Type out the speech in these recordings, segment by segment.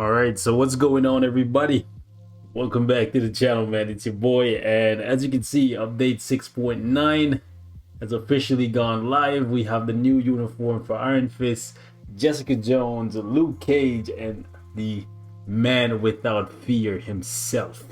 All right, so what's going on, everybody? Welcome back to the channel, man. It's your boy, and as you can see, update 6.9 has officially gone live. We have the new uniform for Iron Fist, Jessica Jones, Luke Cage, and the man without fear himself.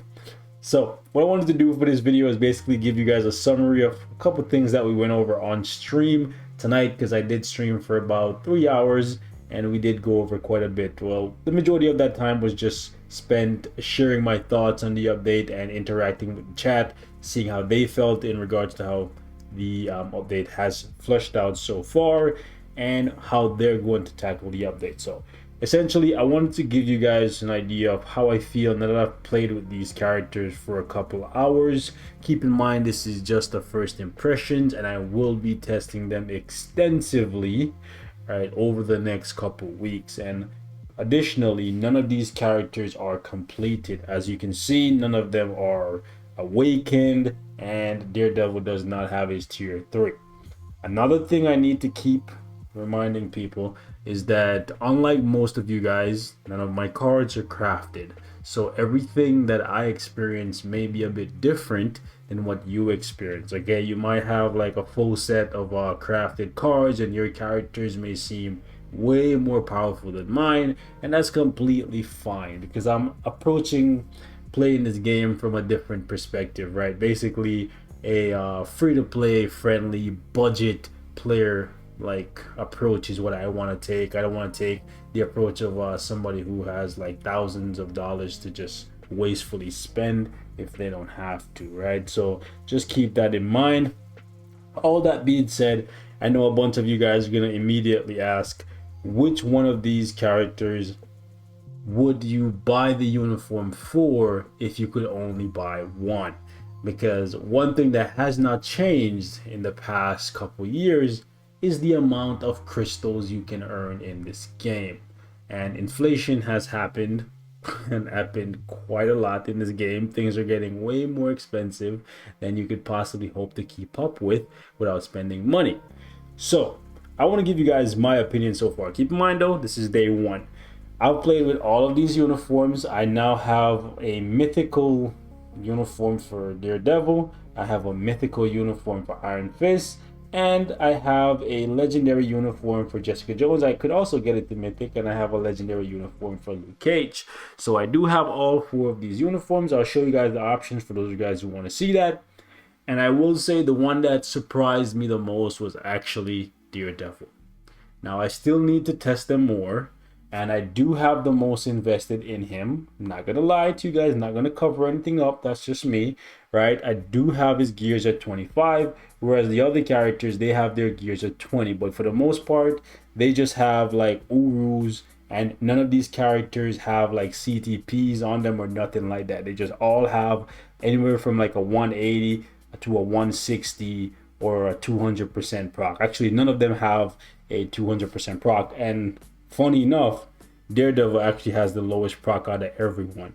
So what I wanted to do for this video is basically give you guys a summary of a couple things that we went over on stream tonight, because I did stream for about 3 hours and we did go over quite a bit. Well, the majority of that time was just spent sharing my thoughts on the update and interacting with the chat, seeing how they felt in regards to how the update has flushed out so far and how they're going to tackle the update. So essentially, I wanted to give you guys an idea of how I feel now that I've played with these characters for a couple hours. Keep in mind, this is just the first impressions, and I will be testing them extensively, right, over the next couple weeks. And additionally, none of these characters are completed. As you can see, none of them are awakened, and Daredevil does not have his tier 3. Another thing I need to keep reminding people is that unlike most of you guys, none of my cards are crafted. So everything that I experience may be a bit different than what you experience. Okay, you might have like a full set of crafted cards and your characters may seem way more powerful than mine, and that's completely fine because I'm approaching playing this game from a different perspective, right? Basically a free-to-play friendly budget player like approach is what I want to take. I don't want to take the approach of somebody who has like thousands of dollars to just wastefully spend if they don't have to, right? So just keep that in mind. All that being said, I know a bunch of you guys are gonna immediately ask, which one of these characters would you buy the uniform for if you could only buy one? Because one thing that has not changed in the past couple years is the amount of crystals you can earn in this game. And inflation has happened and happened quite a lot in this game. Things are getting way more expensive than you could possibly hope to keep up with without spending money. So I want to give you guys my opinion so far. Keep in mind though, this is day one. I've played with all of these uniforms. I now have a mythical uniform for Daredevil. I have a mythical uniform for Iron Fist, and I have a legendary uniform for Jessica Jones. I could also get it to mythic, and I have a legendary uniform for Luke Cage. So I do have all 4 of these uniforms. I'll show you guys the options for those of you guys who want to see that. And I will say the one that surprised me the most was actually Daredevil. Now I still need to test them more, and I do have the most invested in him. I'm not gonna lie to you guys, not gonna cover anything up, that's just me, right? I do have his gears at 25, whereas the other characters, they have their gears at 20, but for the most part they just have like Urus, and none of these characters have like CTPs on them or nothing like that. They just all have anywhere from like a 180 to a 160 or a 200% proc. Actually, none of them have a 200% proc, and funny enough, Daredevil actually has the lowest proc out of everyone.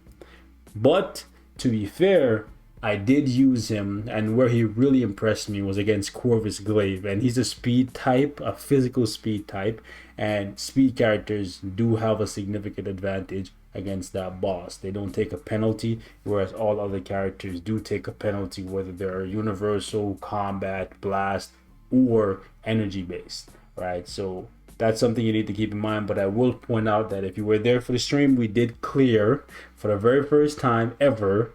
But to be fair, I did use him, and where he really impressed me was against Corvus Glaive, and he's a speed type, a physical speed type, and speed characters do have a significant advantage against that boss. They don't take a penalty, whereas all other characters do take a penalty, whether they're universal, combat, blast, or energy based, right? So that's something you need to keep in mind. But I will point out that if you were there for the stream, we did clear for the very first time ever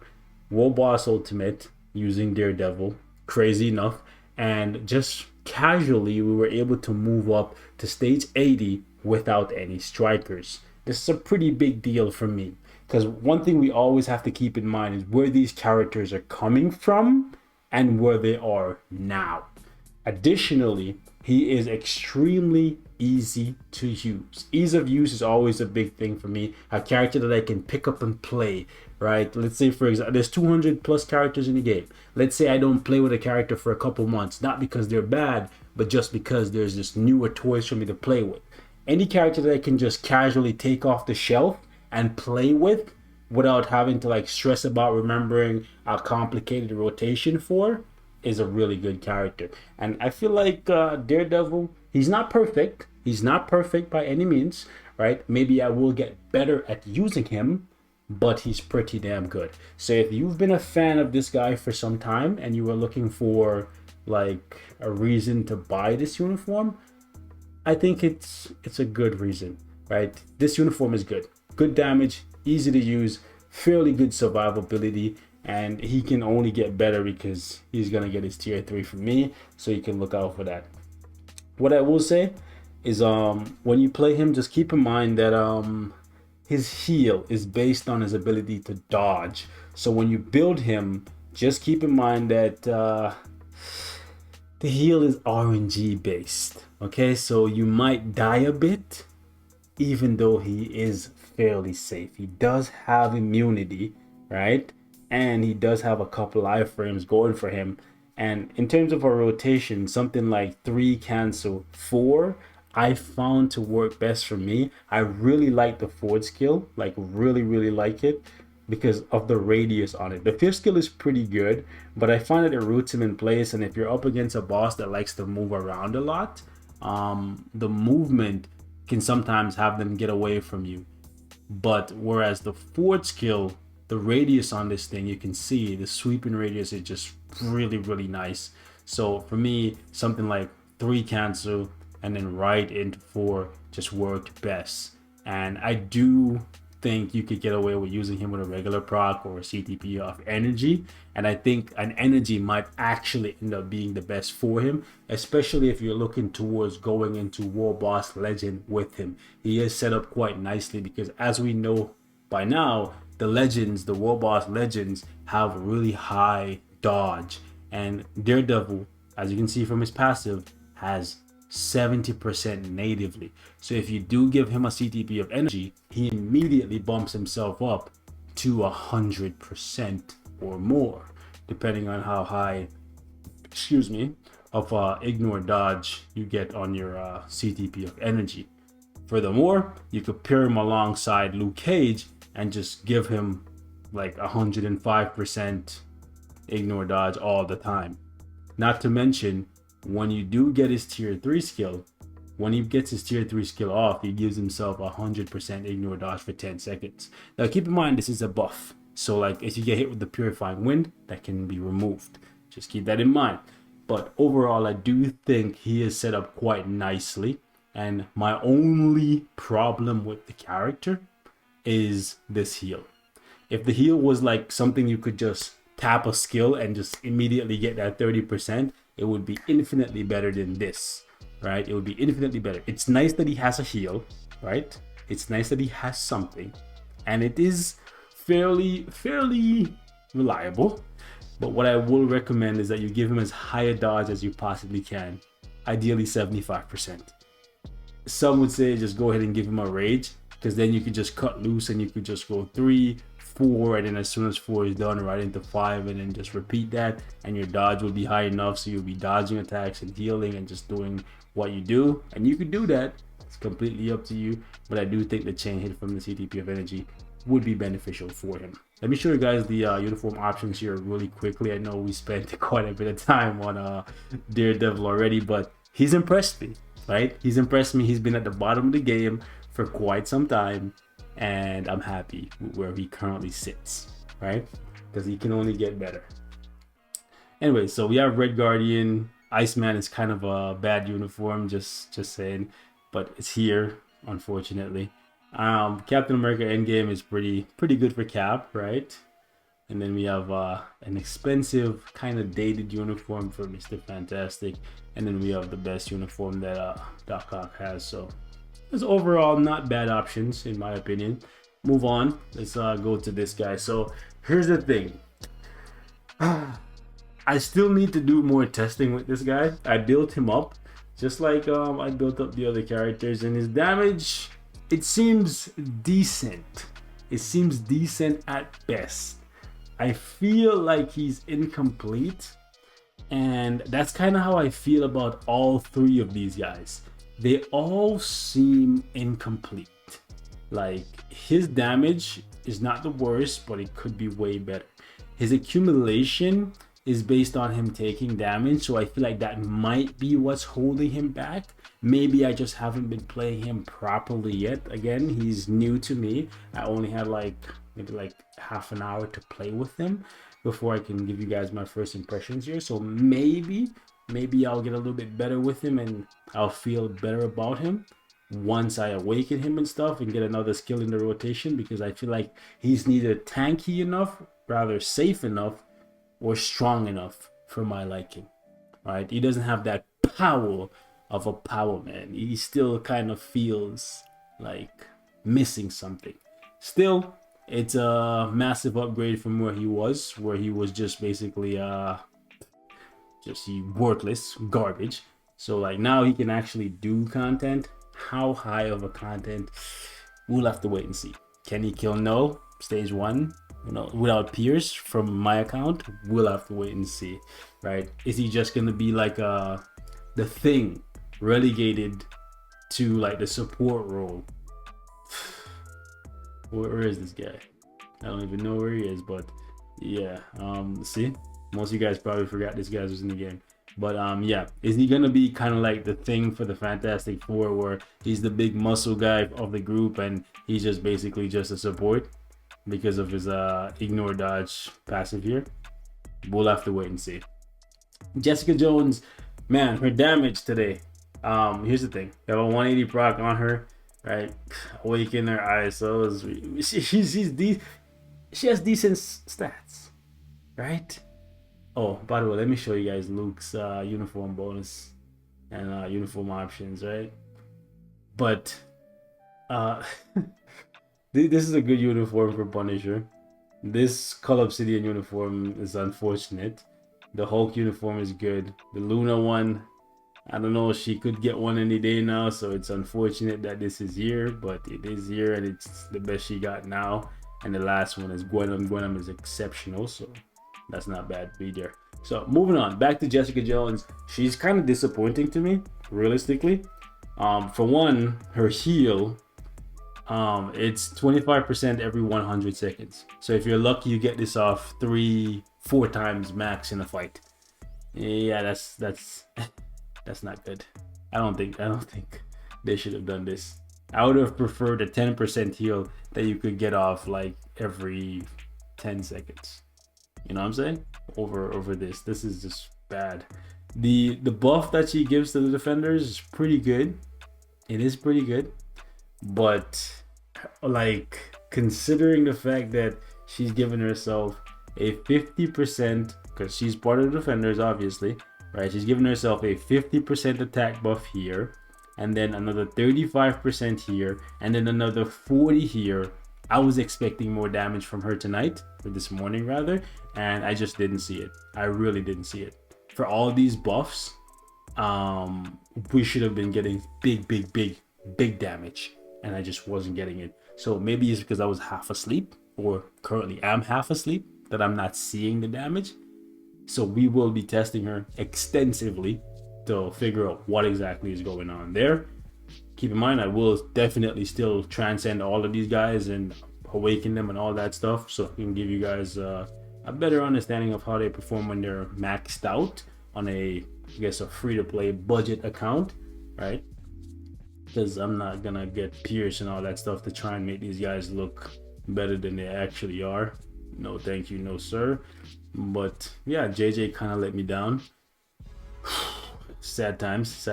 World Boss Ultimate using Daredevil, crazy enough, and just casually we were able to move up to stage 80 without any strikers. This is a pretty big deal for me, because one thing we always have to keep in mind is where these characters are coming from and where they are now. Additionally, he is extremely easy to use. Ease of use is always a big thing for me. A character that I can pick up and play, right? Let's say, for example, there's 200 plus characters in the game. Let's say I don't play with a character for a couple months, not because they're bad, but just because there's just newer toys for me to play with. Any character that I can just casually take off the shelf and play with without having to like stress about remembering a complicated rotation for is a really good character. And I feel like Daredevil, he's not perfect. He's not perfect by any means, right? Maybe I will get better at using him, but he's pretty damn good. So if you've been a fan of this guy for some time and you were looking for like a reason to buy this uniform, I think it's a good reason, right? This uniform is good damage, easy to use, fairly good survivability, and he can only get better because he's gonna get his tier 3 from me, so you can look out for that. What I will say is when you play him, just keep in mind that his heal is based on his ability to dodge. So when you build him, just keep in mind that the heal is RNG based. Okay, so you might die a bit, even though he is fairly safe. He does have immunity, right? And he does have a couple iframes going for him. And in terms of a rotation, something like 3 cancel 4, I found to work best for me. I really like the 4th skill, like really like it because of the radius on it. The 5th skill is pretty good, but I find that it roots him in place. And if you're up against a boss that likes to move around a lot, the movement can sometimes have them get away from you. But whereas the 4th skill, the radius on this thing, you can see the sweeping radius is just really nice. So for me, something like 3 cancel and then right into 4 just worked best. And I do think you could get away with using him with a regular proc or a CTP of energy, and I think an energy might actually end up being the best for him, especially if you're looking towards going into War Boss Legend with him. He is set up quite nicely because, as we know by now, the legends, the War Boss Legends, have really high dodge, and Daredevil, as you can see from his passive, has 70% natively. So if you do give him a CTP of energy, he immediately bumps himself up to 100% or more, depending on how high, of ignore dodge you get on your CTP of energy. Furthermore, you could pair him alongside Luke Cage and just give him like 105% ignore dodge all the time. Not to mention, when you do get his tier 3 skill, when he gets his tier 3 skill off, he gives himself 100% ignore dodge for 10 seconds. Now keep in mind, this is a buff. So like if you get hit with the purifying wind, that can be removed. Just keep that in mind. But overall, I do think he is set up quite nicely. And my only problem with the character is this heal. If the heal was like something you could just tap a skill and just immediately get that 30%, it would be infinitely better than this, right? It would be infinitely better. It's nice that he has a heal, right? It's nice that he has something, and it is fairly reliable. But what I will recommend is that you give him as high a dodge as you possibly can, ideally 75%. Some would say just go ahead and give him a rage, because then you could just cut loose and you could just go 3, 4, and then as soon as 4 is done, right into 5, and then just repeat that, and your dodge will be high enough so you'll be dodging attacks and healing and just doing what you do. And you could do that, it's completely up to you, but I do think the chain hit from the CTP of energy would be beneficial for him. Let me show you guys the uniform options here really quickly. I know we spent quite a bit of time on Daredevil already, but he's impressed me, right? He's impressed me. He's been at the bottom of the game for quite some time, and I'm happy with where he currently sits, right? Because he can only get better. Anyway, so we have Red Guardian. Iceman is kind of a bad uniform, just saying, but it's here, unfortunately. Captain America Endgame is pretty good for Cap, right? And then we have an expensive, kind of dated uniform for Mr. Fantastic, and then we have the best uniform that Doc Ock has. So it's overall not bad options in my opinion. Move on. Let's go to this guy. So here's the thing. I still need to do more testing with this guy. I built him up just like I built up the other characters, and his damage, it seems decent. It seems decent at best. I feel like he's incomplete, and that's kind of how I feel about all 3 of these guys. They all seem incomplete. Like, his damage is not the worst, but it could be way better. His accumulation is based on him taking damage, so I feel like that might be what's holding him back. Maybe I just haven't been playing him properly yet. Again, he's new to me. I only had like maybe like half an hour to play with him before I can give you guys my first impressions here. So maybe I'll get a little bit better with him and I'll feel better about him once I awaken him and stuff and get another skill in the rotation, because I feel like he's neither tanky enough, rather safe enough, or strong enough for my liking. Right? He doesn't have that power of a power man. He still kind of feels like missing something. Still, it's a massive upgrade from where he was just basically just worthless garbage. So like now he can actually do content. How high of a content? We'll have to wait and see. Can he kill Null stage 1? You know, without Pierce from my account? We'll have to wait and see. Right? Is he just gonna be like the Thing, relegated to like the support role? Where is this guy? I don't even know where he is, but yeah. See, most of you guys probably forgot this guy was in the game. But yeah, is he gonna be kind of like the Thing for the Fantastic Four, where he's the big muscle guy of the group and he's just basically just a support because of his ignore dodge passive here? We'll have to wait and see. Jessica Jones, man, her damage today. Here's the thing: you have a 180 proc on her, right? Awaken her ISOs. She has decent stats, right? Oh, by the way, let me show you guys Luke's uniform bonus and uniform options, right? But this is a good uniform for Punisher. This Call Obsidian uniform is unfortunate. The Hulk uniform is good. The Luna one, I don't know, she could get one any day now, so it's unfortunate that this is here, but it is here and it's the best she got now. And the last one is Gwenum. Gwenum is exceptional, so that's not bad either. So moving on, back to Jessica Jones. She's kind of disappointing to me, realistically. For one, her heal, it's 25% every 100 seconds. So if you're lucky, you get this off 3-4 times max in a fight. Yeah, that's not good. I don't think they should have done this. I would have preferred a 10% heal that you could get off like every 10 seconds. You know what I'm saying? Over this. This is just bad. The buff that she gives to the defenders is pretty good. It is pretty good. But like, considering the fact that she's given herself a 50%, because she's part of the defenders obviously, right? She's given herself a 50% attack buff here, and then another 35% here, and then another 40 here. I was expecting more damage from her tonight, or this morning rather, and I just didn't see it. I really didn't see it. For all these buffs, we should have been getting big damage, and I just wasn't getting it. So maybe it's because I was half asleep, or currently am half asleep, that I'm not seeing the damage. So we will be testing her extensively to figure out what exactly is going on there. Keep in mind, I will definitely still transcend all of these guys and awaken them and all that stuff, so I can give you guys a better understanding of how they perform when they're maxed out on a, I guess, a free-to-play budget account, right? Because I'm not gonna get Pierce and all that stuff to try and make these guys look better than they actually are. No thank you, no sir. But yeah, JJ kind of let me down. Sad times.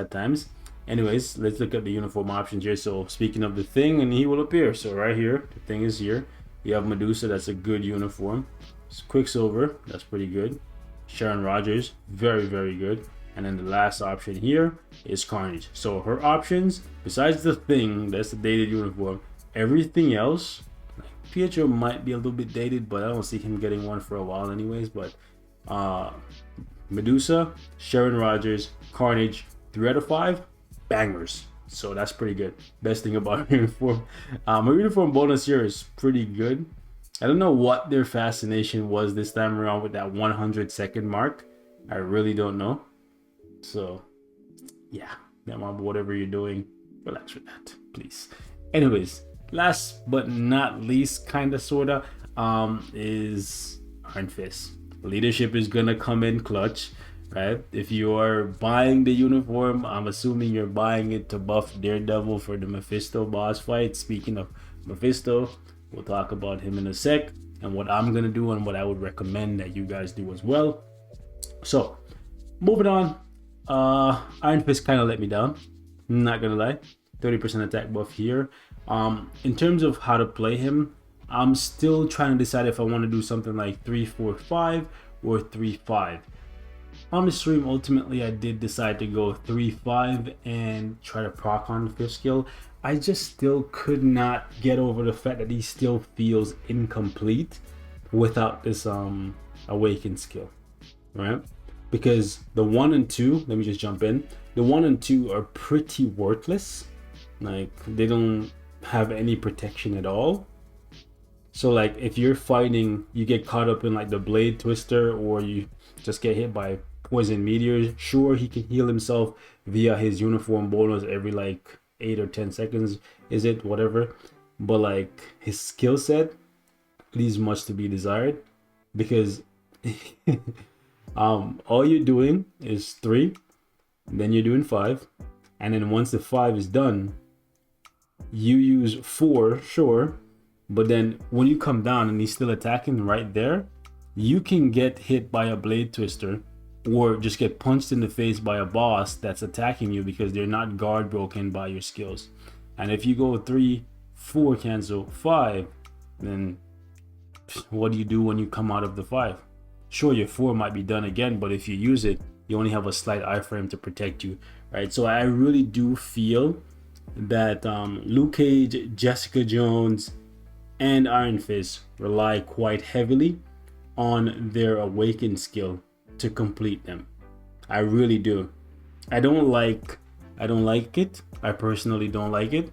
Anyways, let's look at the uniform options here. So speaking of the Thing, and he will appear. So right here, the Thing is here. You have Medusa, that's a good uniform. Quicksilver, that's pretty good. Sharon Rogers, very good. And then the last option here is Carnage. So her options, besides the Thing, that's the dated uniform, everything else, like Pietro might be a little bit dated, but I don't see him getting one for a while anyways. But Medusa, Sharon Rogers, Carnage, 3 out of 5 bangers. So that's pretty good. Best thing about her uniform. Her uniform bonus here is pretty good. I don't know what their fascination was this time around with that 100-second mark. I really don't know. So yeah, whatever you're doing, relax with that, please. Anyways, last but not least, kinda sorta, is Iron Fist. Leadership is gonna come in clutch, right? If you are buying the uniform, I'm assuming you're buying it to buff Daredevil for the Mephisto boss fight. Speaking of Mephisto, we'll talk about him in a sec and what I'm gonna do and what I would recommend that you guys do as well. So moving on, Iron Fist kind of let me down, not gonna lie. 30% attack buff here. In terms of how to play him, I'm still trying to decide if I want to do something like 3-4-5 or 3-5. On the stream, ultimately, I did decide to go 3-5 and try to proc on the 5th skill. I just still could not get over the fact that he still feels incomplete without this awaken skill, right? Because the 1 and 2, let me just jump in. The 1 and 2 are pretty worthless. Like, they don't have any protection at all. So like if you're fighting, you get caught up in like the blade twister, or you just get hit by poison meteors, sure, he can heal himself via his uniform bonus every like 8 or 10 seconds, is it, whatever, but like his skill set leaves much to be desired, because all you're doing is 3, then you're doing 5, and then once the 5 is done, you use 4, sure, but then when you come down and he's still attacking right there, you can get hit by a blade twister or just get punched in the face by a boss that's attacking you because they're not guard broken by your skills. And if you go 3, 4 cancel 5, then what do you do when you come out of the 5? Sure, your 4 might be done again, but if you use it, you only have a slight iframe to protect you, right? So I really do feel that Luke Cage, Jessica Jones, and Iron Fist rely quite heavily on their awakened skill to complete them. I really do. I don't like it. I personally don't like it.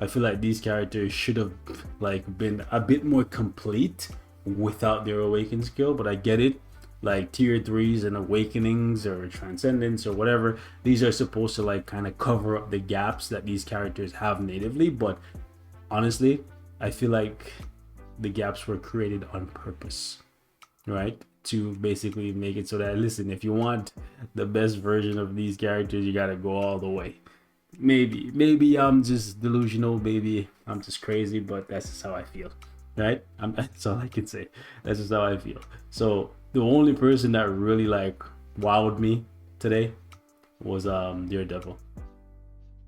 I feel like these characters should have like been a bit more complete without their awakened skill, but I get it. Like tier 3s and awakenings or transcendence or whatever, these are supposed to like kind of cover up the gaps that these characters have natively, but honestly, I feel like the gaps were created on purpose, right? To basically make it so that, listen, if you want the best version of these characters, you gotta go all the way. Maybe I'm just delusional, maybe I'm just crazy, but that's just how I feel, right? That's all I can say. That's just how I feel. So the only person that really like wowed me today was Daredevil.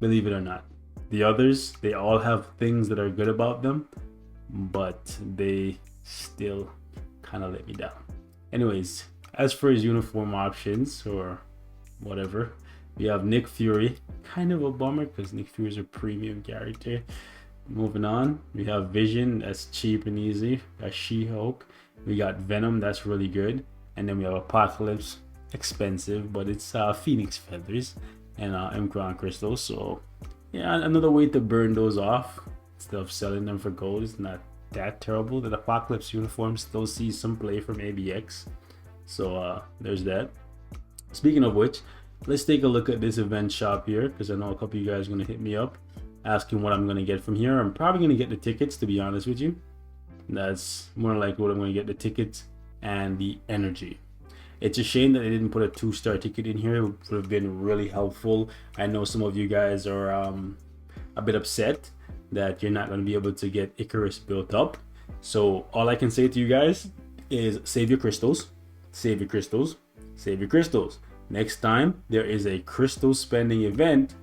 Believe it or not. The others, they all have things that are good about them, but they still kind of let me down. Anyways, as for his uniform options or whatever, we have Nick Fury. Kind of a bummer because Nick Fury is a premium character. Moving on, we have Vision, that's cheap and easy. That's She-Hulk. We got Venom, that's really good. And then we have Apocalypse, expensive, but it's Phoenix Feathers and Mcron Crystals. So yeah, another way to burn those off instead of selling them for gold is not that terrible. The Apocalypse uniform still sees some play from ABX. So there's that. Speaking of which, let's take a look at this event shop here, because I know a couple of you guys are going to hit me up asking what I'm going to get from here. I'm probably going to get the tickets, to be honest with you. That's more like what I'm going to get, the tickets and the energy. It's a shame that they didn't put a 2-star ticket in here. It would have been really helpful. I know some of you guys are a bit upset that you're not going to be able to get Icarus built up. So all I can say to you guys is save your crystals, save your crystals, save your crystals. Next time there is a crystal spending event,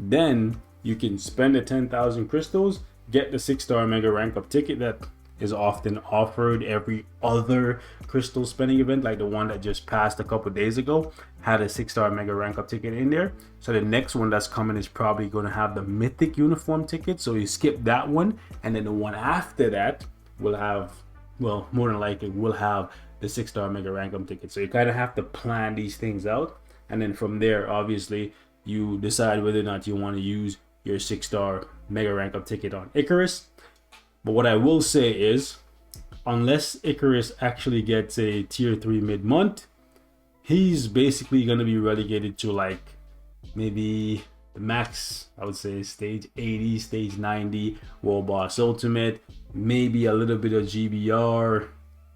then you can spend the 10,000 crystals, get the 6-star mega rank up ticket that is often offered every other crystal spending event, like the one that just passed a couple days ago had a 6-star mega rank up ticket in there. So the next one that's coming is probably going to have the mythic uniform ticket, so you skip that one, and then the one after that will have, well, more than likely will have the 6-star mega rank up ticket. So you kind of have to plan these things out, and then from there obviously you decide whether or not you want to use your 6-star mega rank up ticket on Icarus. But what I will say is, unless Icarus actually gets a tier 3 mid-month, he's basically going to be relegated to like maybe the max, I would say stage 80, stage 90, World Boss Ultimate, maybe a little bit of GBR,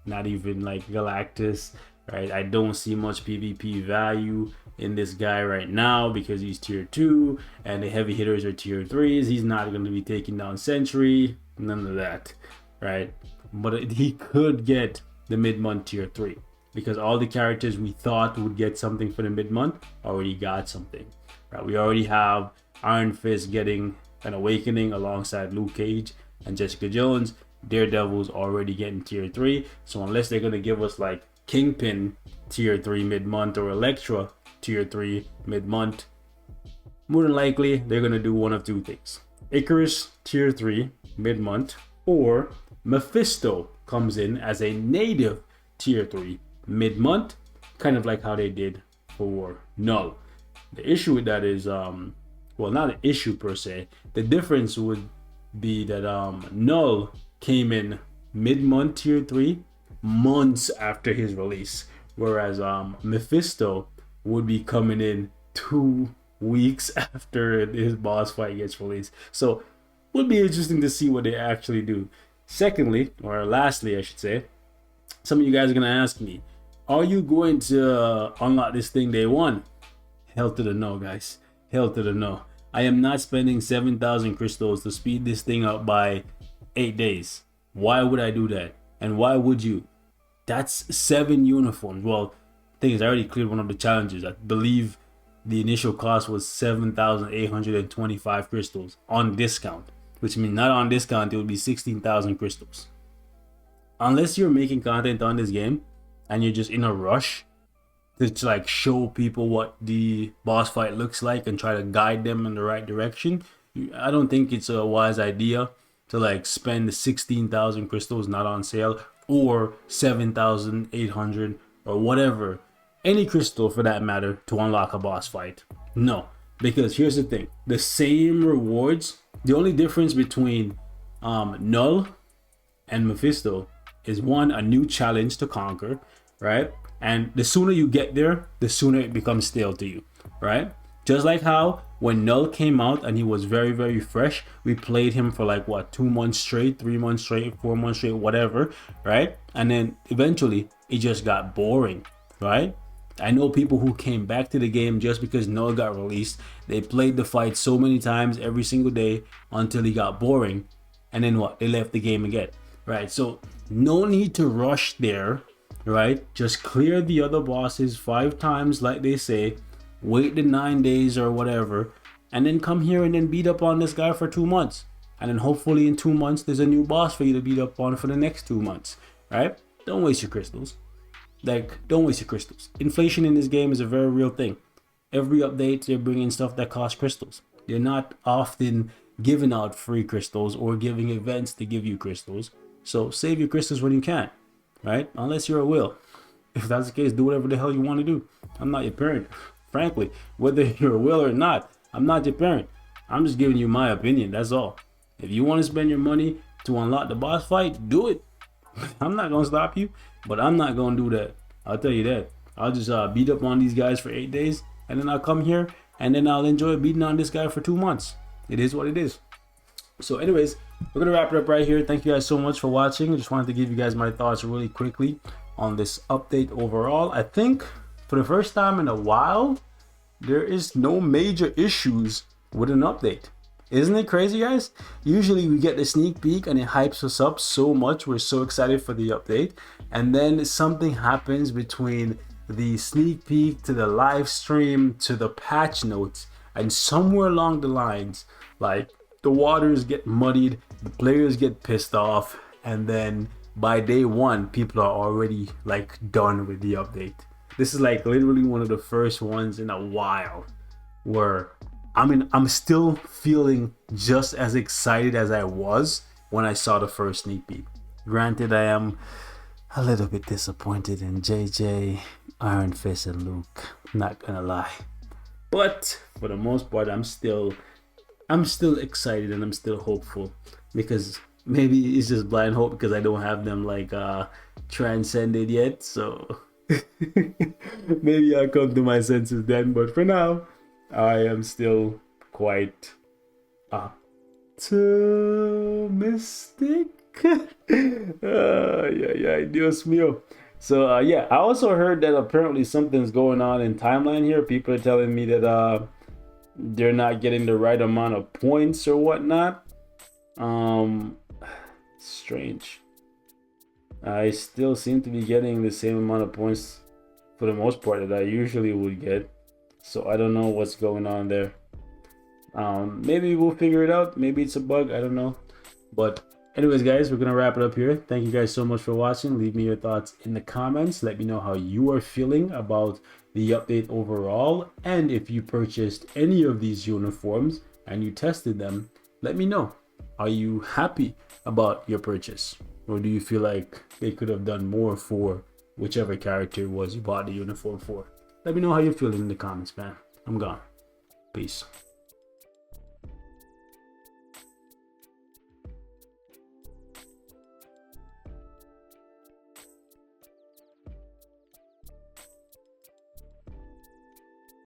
not even like Galactus, right? I don't see much PvP value in this guy right now because he's tier 2 and the heavy hitters are tier 3s. He's not going to be taking down Sentry, none of that, right? But he could get the mid-month tier 3 because all the characters we thought would get something for the mid-month already got something, right? We already have Iron Fist getting an awakening alongside Luke Cage and Jessica Jones. Daredevil's already getting tier 3, so unless they're going to give us like Kingpin tier 3 mid-month or Elektra tier 3 mid-month, more than likely they're going to do one of two things: Icarus tier 3 mid-month, or Mephisto comes in as a native tier 3 mid-month, kind of like how they did for Null. The issue with that is well, not an issue per se. The difference would be that Null came in mid-month tier 3 months after his release, whereas Mephisto would be coming in 2 weeks after his boss fight gets released. So would be interesting to see what they actually do. Secondly, or lastly I should say, some of you guys are gonna ask me, are you going to unlock this thing day one? Hell to the no, guys. Hell to the no. I am not spending 7,000 crystals to speed this thing up by 8 days. Why would I do that? And why would you? That's 7 uniforms. Well, thing is, I already cleared one of the challenges. I believe the initial cost was 7,825 crystals on discount, which means not on discount, it would be 16,000 crystals. Unless you're making content on this game and you're just in a rush to like show people what the boss fight looks like and try to guide them in the right direction, I don't think it's a wise idea to like spend 16,000 crystals not on sale, or 7,800 or whatever, any crystal for that matter, to unlock a boss fight. No, because here's the thing: the same rewards, the only difference between Null and Mephisto is one, a new challenge to conquer, right? And the sooner you get there, the sooner it becomes stale to you, right? Just like how when Null came out and he was very, very fresh, we played him for like what, 2 months straight, 3 months straight, 4 months straight, whatever, right? And then eventually it just got boring, right? I know people who came back to the game just because Null got released. They played the fight so many times every single day until he got boring, and then what? They left the game again, right? So no need to rush there, right? Just clear the other bosses 5 times like they say, wait the 9 days or whatever, and then come here and then beat up on this guy for 2 months, and then hopefully in 2 months there's a new boss for you to beat up on for the next 2 months, right? Don't waste your crystals. Like, don't waste your crystals. Inflation in this game is a very real thing. Every update they're bringing stuff that costs crystals. They're not often giving out free crystals or giving events to give you crystals. So save your crystals when you can, right? Unless you're a will. If that's the case, do whatever the hell you want to do. I'm not your parent. Frankly, whether you're a will or not, I'm not your parent. I'm just giving you my opinion, that's all. If you want to spend your money to unlock the boss fight, do it. I'm not going to stop you, but I'm not going to do that. I'll tell you that. I'll just beat up on these guys for 8 days, and then I'll come here, and then I'll enjoy beating on this guy for 2 months. It is what it is. So anyways, we're going to wrap it up right here. Thank you guys so much for watching. I just wanted to give you guys my thoughts really quickly on this update overall. I think for the first time in a while, there is no major issues with an update. Isn't it crazy, guys? Usually we get the sneak peek and it hypes us up so much. We're so excited for the update. And then something happens between the sneak peek to the live stream to the patch notes. And somewhere along the lines, like, the waters get muddied, the players get pissed off, and then by day one, people are already like done with the update. This is like literally one of the first ones in a while where I'm still feeling just as excited as I was when I saw the first sneak peek. Granted, I am a little bit disappointed in JJ, Iron Fist, and Luke, not gonna lie. But for the most part, I'm still excited and I'm still hopeful, because maybe it's just blind hope because I don't have them like transcended yet. So maybe I'll come to my senses then. But for now, I am still quite optimistic. Yeah, Dios mío. So yeah, I also heard that apparently something's going on in timeline here. People are telling me that they're not getting the right amount of points or whatnot. Strange. I still seem to be getting the same amount of points for the most part that I usually would get. So I don't know what's going on there. Maybe we'll figure it out. Maybe it's a bug. I don't know. But anyways, guys, we're gonna wrap it up here. Thank you guys so much for watching. Leave me your thoughts in the comments. Let me know how you are feeling about the update overall, and if you purchased any of these uniforms and you tested them, let me know. Are you happy about your purchase, or do you feel like they could have done more for whichever character it was you bought the uniform for? Let me know how you're feeling in the comments, man. I'm gone. Peace.